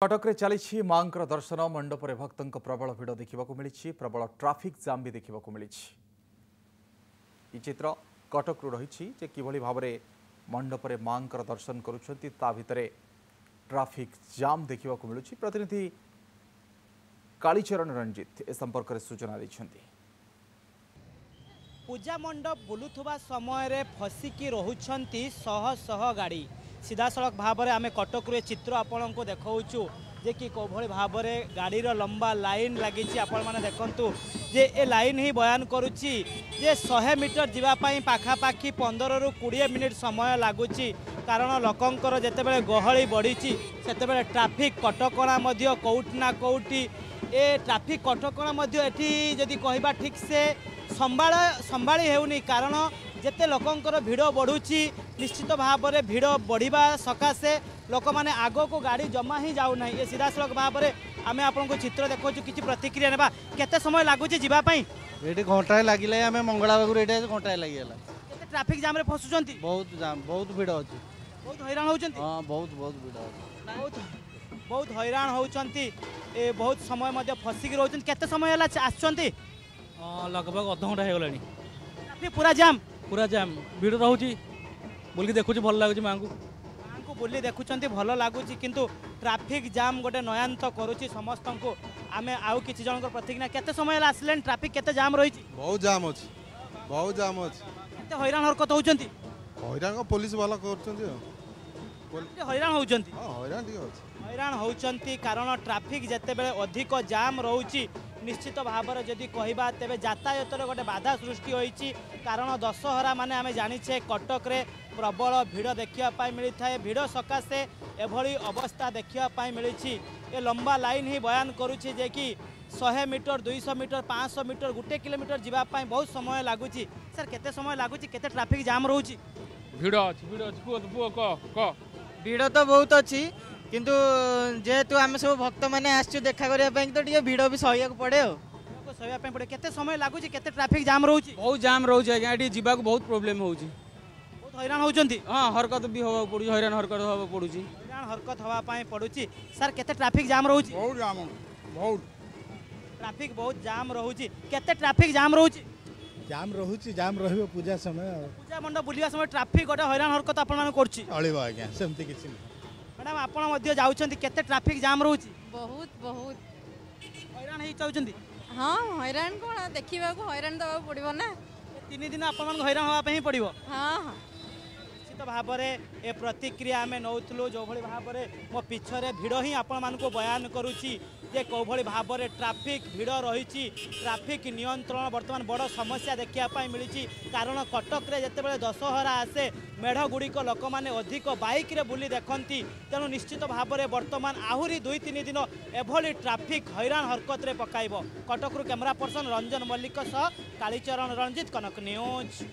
कटक रे चली मां दर्शन मंडप रे भक्तों प्रबल भिड़ देखा मिली प्रबल ट्राफिक जाम भी देखा मिली चित्र कटक रु रही कि भाव में मंडप रे मां दर्शन करुँच ट्राफिक जाम देखा मिलूँ। प्रतिनिधि कालीचरण रंजित ए संपर्क में सूचना देते। पूजा मंडप बुलुवा समय फसिकी रोचंती शह शह गाड़ी सीधा सड़क भाव में आम कटक रे चित्र आपण को देखाऊँ जे कि कोभली भाव में गाड़ी लंबा लाइन लगी आपण मैंने देखु जे ए लाइन ही बयान करुच्ची जे 100 मीटर जीवाई पाखापाखि 15 ରୁ 20 मिनिट समय लगुच कारण लोकंकर जितेबाला गहली बढ़ी से ट्राफिक कटकणा कौटिना कौटी ए ट्राफिक कटकणा जदि कहवा ठीक से संभाली हेउनी कारण जिते लोकंकर भिड़ बढ़ुची निश्चित भाव में भिड़ बढ़िबा सकाशे लोक मैंने आग को गाड़ी जमा ही जाऊना ये सीधा सड़क भाव में आम आपको चित्र देखो किसी प्रतिक्रिया नेबा केते समय लगुच जीवाई ये घंटाए लगे आम मंगला बाबू घंटाए लगे ट्राफिक जाम रे फसुचंती बहुत जाम बहुत भिड़ अच्छी बहुत हैरान होचंती। हाँ बहुत बहुत भिड़ बहुत हैरान होचंती बहुत समय मध्य फसिक रोचंती केते समय हला आछंती लगभग अध घंटा हो ट्राफिक पूरा जाम भिड़ रोची बोल देखुची भल लगुच माँ को बुली देखुंत भल लगुच किंतु ट्राफिक जाम गोटे नयांत करुच्ची समस्त को आम आउ कि जन प्रतिक्रिया केते समय आसले ट्राफिक केते जाम रही बहुत जाम अच्छी बहुत जाम अच्छी केते हैरान हरकत होचंती हैरान पुलिस वाला कर हैरान होचंती हैरान होचंती कारण ट्राफिक जेतेबेले अधिक जाम रोची निश्चित भाव में जदि कहवा तेज यातायात गोटे बाधा सृष्टि होती कारण दशहरा माने आम जाचे कटक रे प्रबल भिड़ देखापी मिलता है भिड़ सकाशे एभली अवस्था देखापी मिली ए लंबा लाइन ही बयान करुच्ची जे कि 100 मीटर 200 मीटर 500 मीटर 1 किलोमीटर जीवाई बहुत समय लगुच सर केते समय लगुच केते ट्राफिक जाम रोची भिड़ तो बहुत अच्छी किंतु जेहेतु आम सब भक्त मैंने आसचु देखा करने तो टे भिड़ भी सहया पड़े सहया पड़े केते समय लगुच केते ट्राफिक जाम रोची बहुत जाम रोचे आज्ञा ये जीवा बहुत प्रोब्लेम हो बहुत हैरान होचंती। हाँ हरकत भी हवा पड़ू हैरान हरकत हवा पड़ू हैरान हरकत हवापाई पड़ुची सर केते ट्राफिक जाम रोची बहुत जाम बहुत ट्राफिक बहुत जाम रोची केते ट्राफिक जाम रोची जाम रोची जाम रहिबो पूजा समय पूजा मंडप बुलिया समय ट्राफिक गोटे हैरान हरकत आपण माने करची चलिबो आज्ञा सेमति किछि मैडम आपण मध्य जाउछंती केते ट्राफिक जाम रोची बहुत बहुत हैरान ही चाउछंती। हाँ हैरान कोन देखिबा को हैरान दबा पड़िबो ना 3 दिन आपण मान हैरान होवा पे ही पड़िबो। हाँ हाँ निश्चित भाव में ए प्रतिक्रिया आम नौलु जो भाई भाव में मो पिछरे भिड़ ही आपण मान को बयान करुच्ची जे कौभली भाव में ट्राफिक भिड़ रही ट्राफिक नियंत्रण बर्तमान बड़ समस्या देखापी मिली कारण कटक रे जितेबाला दशहरा आसे मेढ़ गुड़िक लोक मैंने अधिक बाइक रे बुली देखती तेणु निश्चित भाव में बर्तमान आहरी 2-3 दिन एभली ट्राफिक हैरान हरकत रे पकाइब। कटक कैमरा पर्सन रंजन मल्लिक सह कालीचरण रंजित कनक न्यूज।